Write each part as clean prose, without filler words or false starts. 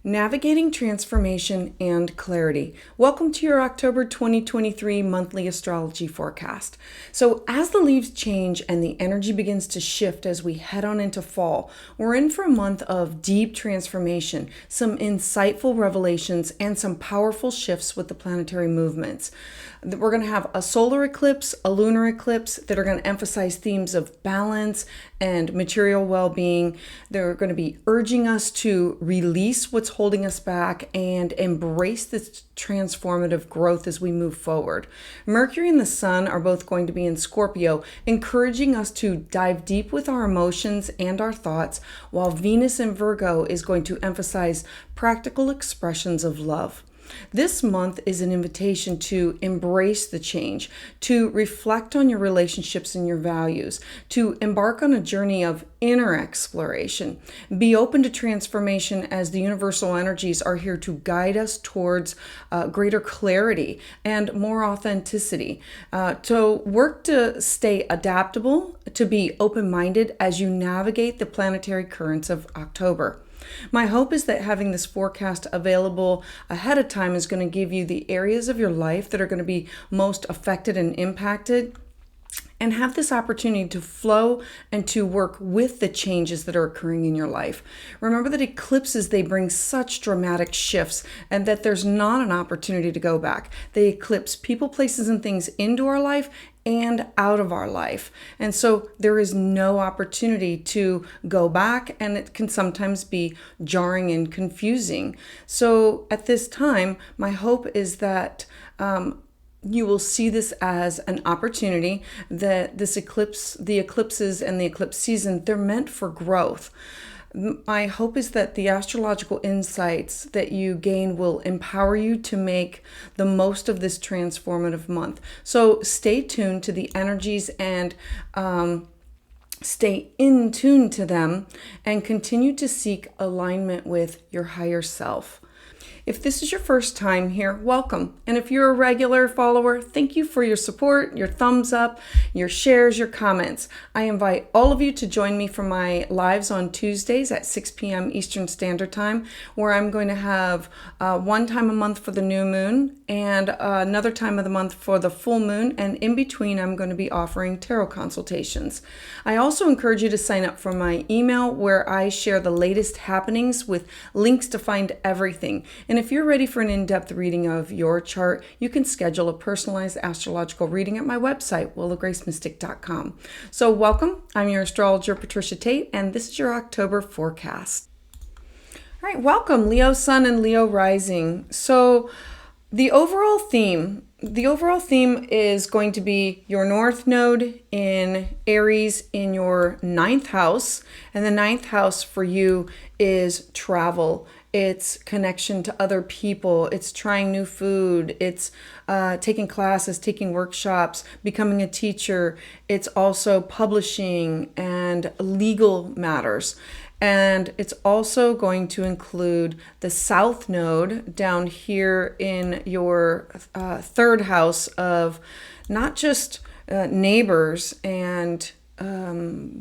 Navigating transformation and clarity. Welcome to your October 2023 monthly astrology forecast. So, as the leaves change and the energy begins to shift as we head on into fall, we're in for a month of deep transformation, some insightful revelations, and some powerful shifts with the planetary movements. We're going to have a solar eclipse, a lunar eclipse that are going to emphasize themes of balance and material well-being. They're going to be urging us to release what's holding us back and embrace this transformative growth as we move forward. Mercury and the Sun are both going to be in Scorpio, encouraging us to dive deep with our emotions and our thoughts, while Venus in Virgo is going to emphasize practical expressions of love. This month is an invitation to embrace the change, to reflect on your relationships and your values, to embark on a journey of inner exploration. Be open to transformation as the universal energies are here to guide us towards greater clarity and more authenticity. To work to stay adaptable, to be open-minded as you navigate the planetary currents of October. My hope is that having this forecast available ahead of time is going to give you the areas of your life that are going to be most affected and impacted, and have this opportunity to flow and to work with the changes that are occurring in your life. Remember that eclipses, they bring such dramatic shifts, and that there's not an opportunity to go back. They eclipse people, places, and things into our life and out of our life. And so there is no opportunity to go back, and it can sometimes be jarring and confusing. So at this time, my hope is that you will see this as an opportunity, that this eclipse, the eclipses and the eclipse season, they're meant for growth. My hope is that the astrological insights that you gain will empower you to make the most of this transformative month. So stay tuned to the energies and stay in tune to them, and continue to seek alignment with your higher self. If this is your first time here, welcome. And if you're a regular follower, thank you for your support, your thumbs up, your shares, your comments. I invite all of you to join me for my lives on Tuesdays at 6 p.m. Eastern Standard Time, where I'm going to have one time a month for the new moon and another time of the month for the full moon. And in between, I'm going to be offering tarot consultations. I also encourage you to sign up for my email, where I share the latest happenings with links to find everything. And if you're ready for an in-depth reading of your chart, you can schedule a personalized astrological reading at my website, willowgracemystic.com. So welcome. I'm your astrologer, Patricia Tate, and this is your October forecast. All right, welcome, Leo Sun and Leo Rising. So the overall theme is going to be your North Node in Aries in your 9th house. And the 9th house for you is travel. It's connection to other people. It's trying new food. It's taking classes, taking workshops, becoming a teacher. It's also publishing and legal matters. And it's also going to include the South Node down here in your 3rd house of not just neighbors and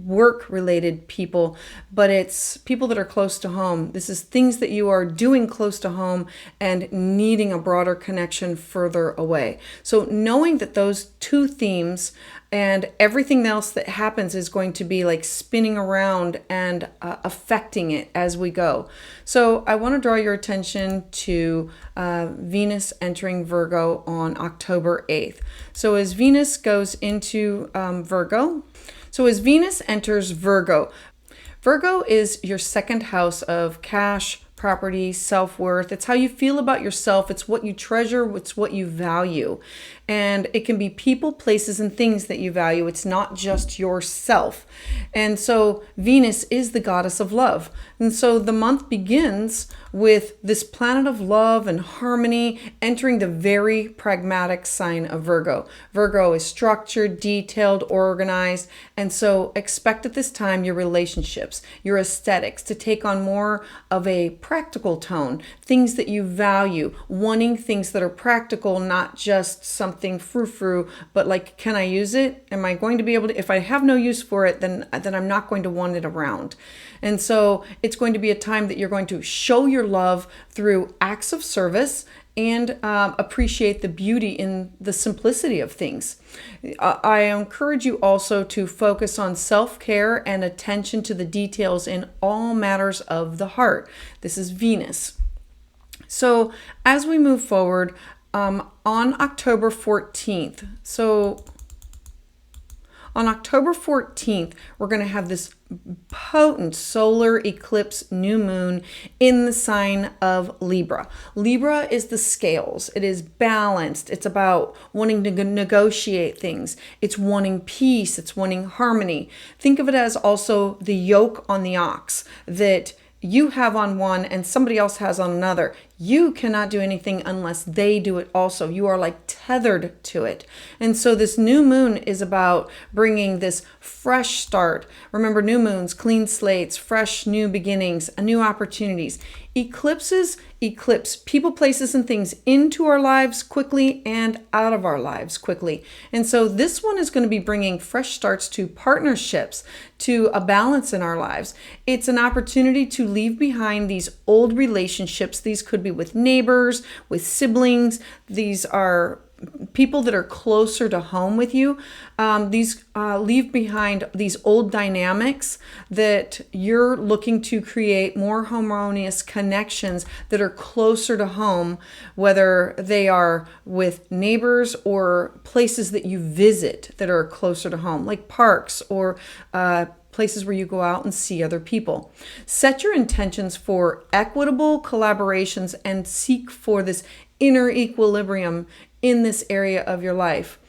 work-related people, but it's people that are close to home. This is things that you are doing close to home and needing a broader connection further away. So knowing that those two themes and everything else that happens is going to be like spinning around and affecting it as we go. So I want to draw your attention to Venus entering Virgo on October 8th. So as Venus goes into as Venus enters Virgo, Virgo is your 2nd house of cash, property, self-worth. It's how you feel about yourself. It's what you treasure. It's what you value. And it can be people, places, and things that you value. It's not just yourself. And so Venus is the goddess of love. And so the month begins with this planet of love and harmony entering the very pragmatic sign of Virgo. Virgo is structured, detailed, organized. And so expect at this time your relationships, your aesthetics to take on more of a practical tone, things that you value, wanting things that are practical, not just something something frou-frou, but like, can I use it? Am I going to be able to, if I have no use for it, then I'm not going to want it around. And so it's going to be a time that you're going to show your love through acts of service and appreciate the beauty in the simplicity of things. I encourage you also to focus on self-care and attention to the details in all matters of the heart. This is Venus. So as we move forward, on October 14th, on October 14th, we're going to have this potent solar eclipse new moon in the sign of Libra. Libra is the scales. It is balanced. It's about wanting to negotiate things. It's wanting peace. It's wanting harmony. Think of it as also the yoke on the ox that you have on one and somebody else has on another. You cannot do anything unless they do it also. You are like tethered to it. And so this new moon is about bringing this fresh start. Remember, new moons, clean slates, fresh new beginnings, new opportunities. Eclipses eclipse people, places, and things into our lives quickly and out of our lives quickly. And so this one is going to be bringing fresh starts to partnerships, to a balance in our lives. It's an opportunity to leave behind these old relationships. These could be with neighbors, with siblings. These are people that are closer to home with you. These leave behind these old dynamics that you're looking to create more harmonious connections that are closer to home, whether they are with neighbors or places that you visit that are closer to home, like parks or places where you go out and see other people. Set your intentions for equitable collaborations and seek for this inner equilibrium in this area of your life.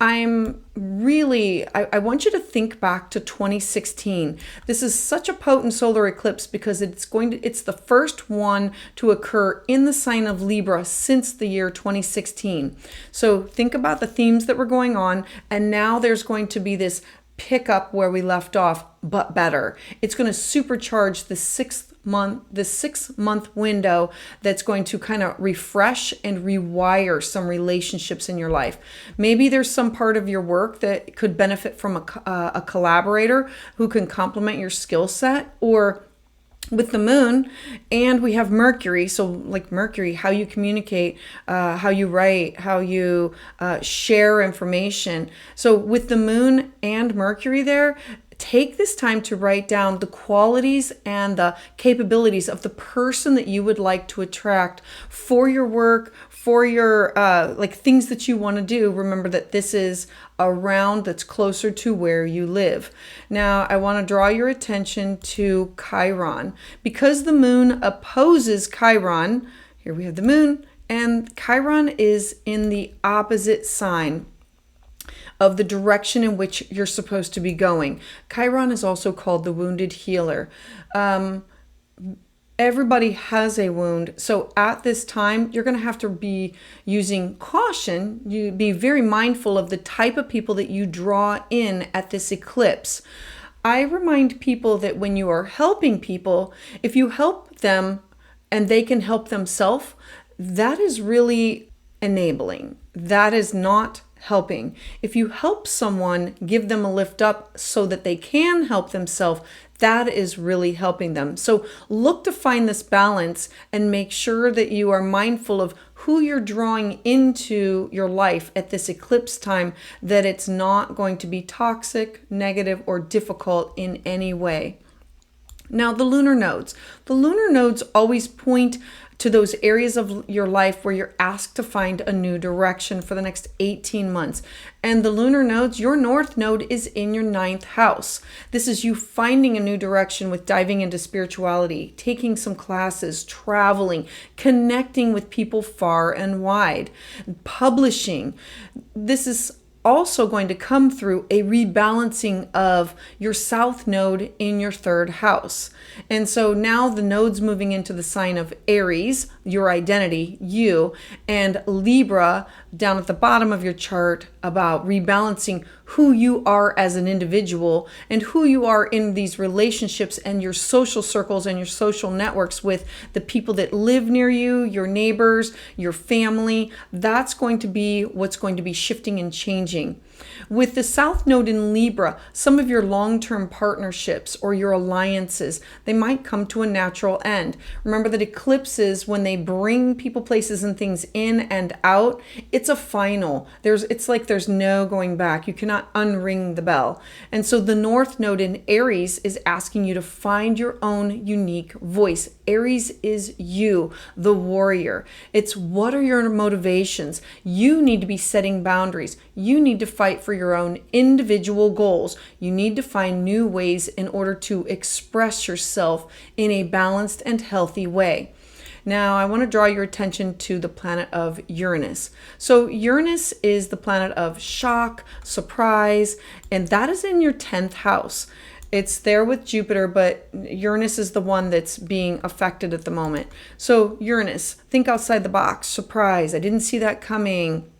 I want you to think back to 2016. This is such a potent solar eclipse because it's the first one to occur in the sign of Libra since the year 2016. So think about the themes that were going on, and now there's going to be this pick up where we left off, but better. It's going to supercharge the 6-month window that's going to kind of refresh and rewire some relationships in your life. Maybe there's some part of your work that could benefit from a collaborator who can complement your skill set, or with the moon, and we have Mercury. So like Mercury, how you communicate, how you write, how you share information. So with the moon and Mercury there, take this time to write down the qualities and the capabilities of the person that you would like to attract for your work, for your like things that you want to do. Remember that this is a round that's closer to where you live. Now, I want to draw your attention to Chiron. Because the moon opposes Chiron, here we have the moon, and Chiron is in the opposite sign of the direction in which you're supposed to be going. Chiron is also called the wounded healer. Everybody has a wound. So at this time, you're going to have to be using caution. You be very mindful of the type of people that you draw in at this eclipse. I remind people that when you are helping people, if you help them and they can help themselves, that is really enabling. That is not helping. If you help someone, give them a lift up so that they can help themselves, that is really helping them. So look to find this balance and make sure that you are mindful of who you're drawing into your life at this eclipse time, that it's not going to be toxic, negative, or difficult in any way. Now, the lunar nodes. The lunar nodes always point to those areas of your life where you're asked to find a new direction for the next 18 months. And the lunar nodes, your north node is in your 9th house. This is you finding a new direction with diving into spirituality, taking some classes, traveling, connecting with people far and wide, publishing. This is also going to come through a rebalancing of your south node in your 3rd house. And so now the node's moving into the sign of Aries, your identity, you, and Libra down at the bottom of your chart about rebalancing who you are as an individual and who you are in these relationships and your social circles and your social networks with the people that live near you, your neighbors, your family. That's going to be what's going to be shifting and changing. With the South Node in Libra, some of your long-term partnerships or your alliances, they might come to a natural end. Remember that eclipses, when they bring people, places, and things in and out, it's a final. It's like there's no going back. You cannot unring the bell. And so the North Node in Aries is asking you to find your own unique voice. Aries is you, the warrior. It's what are your motivations? You need to be setting boundaries. You need to fight for your own individual goals. You need to find new ways in order to express yourself in a balanced and healthy way. Now, I want to draw your attention to the planet of Uranus. So Uranus is the planet of shock, surprise, and that is in your 10th house. It's there with Jupiter, but Uranus is the one that's being affected at the moment. So Uranus, think outside the box. Surprise, I didn't see that coming.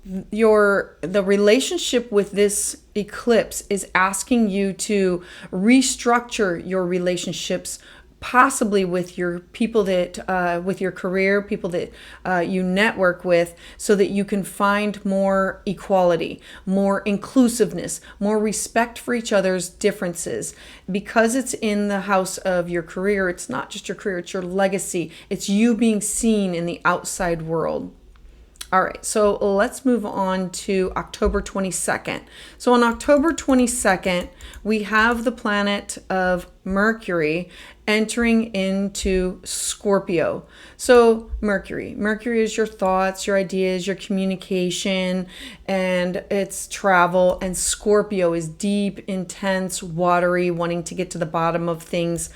The relationship with this eclipse is asking you to restructure your relationships, possibly with your people that, with your career, people that you network with, so that you can find more equality, more inclusiveness, more respect for each other's differences. Because it's in the house of your career, it's not just your career, it's your legacy. It's you being seen in the outside world. All right, so let's move on to October 22nd. So on October 22nd, we have the planet of Mercury entering into Scorpio. So Mercury is your thoughts, your ideas, your communication, and it's travel. And Scorpio is deep, intense, watery, wanting to get to the bottom of things.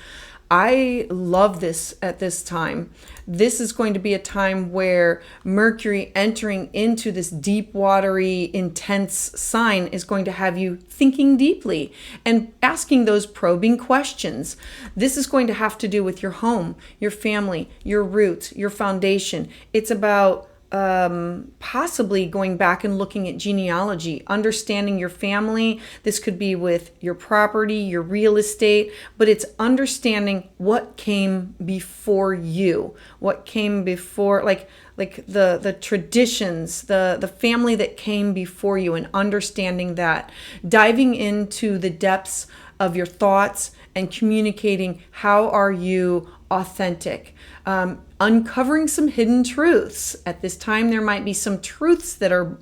I love this at this time. This is going to be a time where Mercury entering into this deep, watery, intense sign is going to have you thinking deeply and asking those probing questions. This is going to have to do with your home, your family, your roots, your foundation. It's about possibly going back and looking at genealogy, understanding your family. This could be with your property, your real estate, but it's understanding what came before you, what came before, like the traditions, the family that came before you, and understanding that, diving into the depths of your thoughts and communicating how are you authentic, uncovering some hidden truths. At this time, there might be some truths that are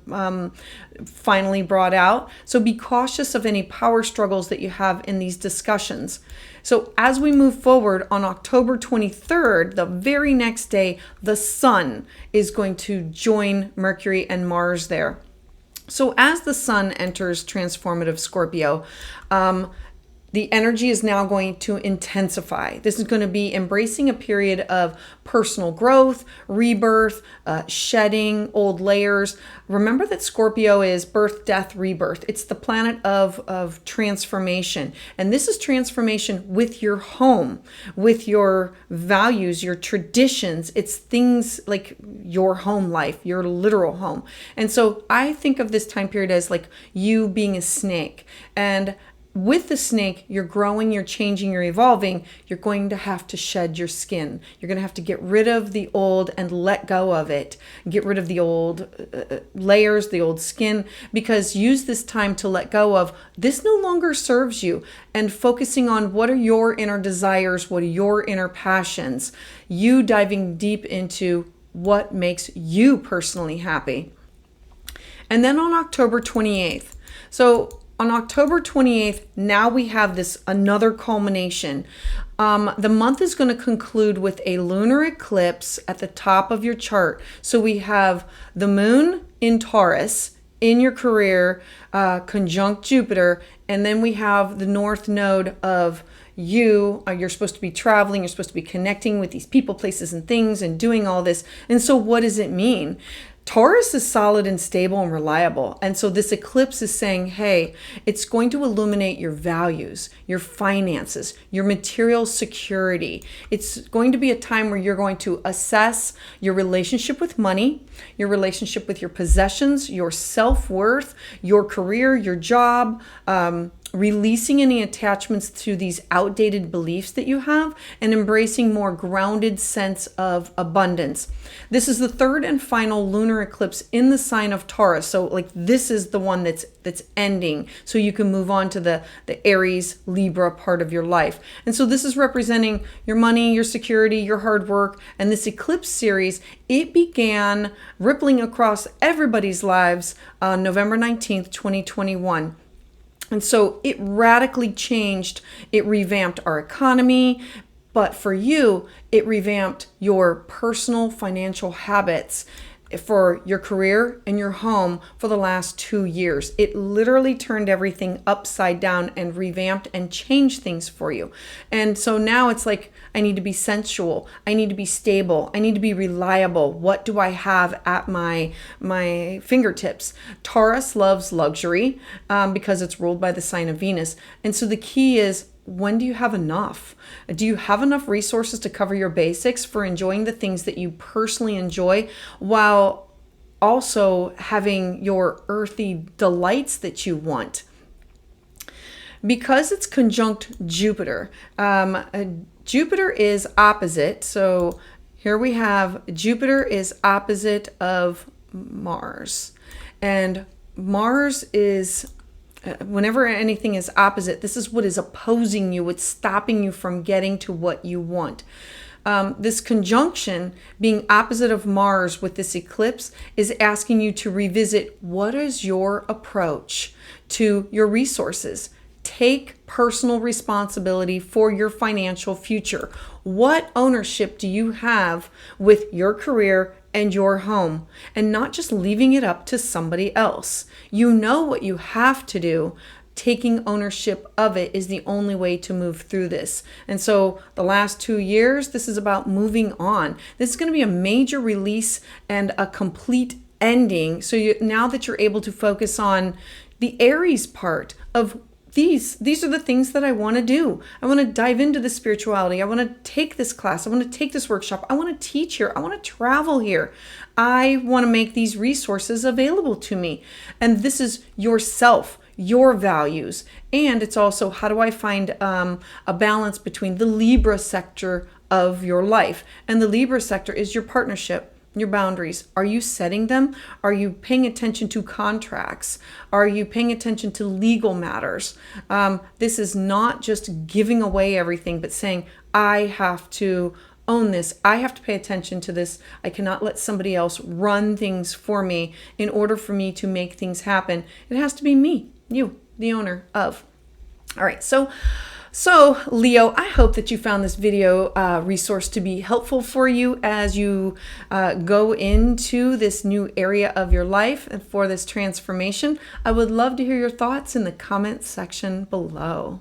finally brought out. So be cautious of any power struggles that you have in these discussions. So as we move forward on October 23rd, the very next day, the sun is going to join Mercury and Mars there. So as the sun enters transformative Scorpio, the energy is now going to intensify. This is going to be embracing a period of personal growth, rebirth, shedding old layers. Remember that Scorpio is birth, death, rebirth. It's the planet of transformation. And this is transformation with your home, with your values, your traditions. It's things like your home life, your literal home. And so I think of this time period as like you being a snake. And with the snake, you're growing, you're changing, you're evolving. You're going to have to shed your skin. You're going to have to get rid of the old and let go of it. Get rid of the old layers, the old skin, because use this time to let go of this no longer serves you, and focusing on what are your inner desires, what are your inner passions, you diving deep into what makes you personally happy. And then on October 28th, so on October 28th, now we have this another culmination. The month is going to conclude with a lunar eclipse at the top of your chart. So we have the moon in Taurus in your career, conjunct Jupiter, and then we have the north node of you. You're supposed to be traveling, you're supposed to be connecting with these people, places, and things, and doing all this. And so what does it mean? Taurus is solid and stable and reliable. And so this eclipse is saying, hey, it's going to illuminate your values, your finances, your material security. It's going to be a time where you're going to assess your relationship with money, your relationship with your possessions, your self-worth, your career, your job, releasing any attachments to these outdated beliefs that you have, and embracing more grounded sense of abundance. This is the third and final lunar eclipse in the sign of Taurus. So like this is the one that's ending. So you can move on to the Aries, Libra part of your life. And so this is representing your money, your security, your hard work. And this eclipse series, it began rippling across everybody's lives on November 19th, 2021. And so it radically changed, it revamped our economy, but for you, it revamped your personal financial habits for your career and your home for the last 2 years. It literally turned everything upside down and revamped and changed things for you. And so now it's like, I need to be sensual. I need to be stable. I need to be reliable. What do I have at my fingertips? Taurus loves luxury because it's ruled by the sign of Venus. And so the key is, when do you have enough? Do you have enough resources to cover your basics for enjoying the things that you personally enjoy while also having your earthy delights that you want? Because it's conjunct Jupiter, Jupiter is opposite. So here we have Jupiter is opposite of Mars. And Mars is, whenever anything is opposite, this is what is opposing you. It's stopping you from getting to what you want. This conjunction being opposite of Mars with this eclipse is asking you to revisit, what is your approach to your resources? Take personal responsibility for your financial future. What ownership do you have with your career and your home, and not just leaving it up to somebody else? You know what you have to do. Taking ownership of it is the only way to move through this. And so the last 2 years, this is about moving on. This is going to be a major release and a complete ending. So now that you're able to focus on the Aries part of these are the things that I want to do. I want to dive into the spirituality. I want to take this class. I want to take this workshop. I want to teach here. I want to travel here. I want to make these resources available to me. And this is yourself, your values. And it's also, how do I find a balance between the Libra sector of your life? And the Libra sector is your partnership, your boundaries. Are you setting them? Are you paying attention to contracts? Are you paying attention to legal matters? This is not just giving away everything, but saying, I have to own this. I have to pay attention to this. I cannot let somebody else run things for me in order for me to make things happen. It has to be me, you, the owner of. All right, so Leo, I hope that you found this video resource to be helpful for you as you go into this new area of your life and for this transformation. I would love to hear your thoughts in the comments section below.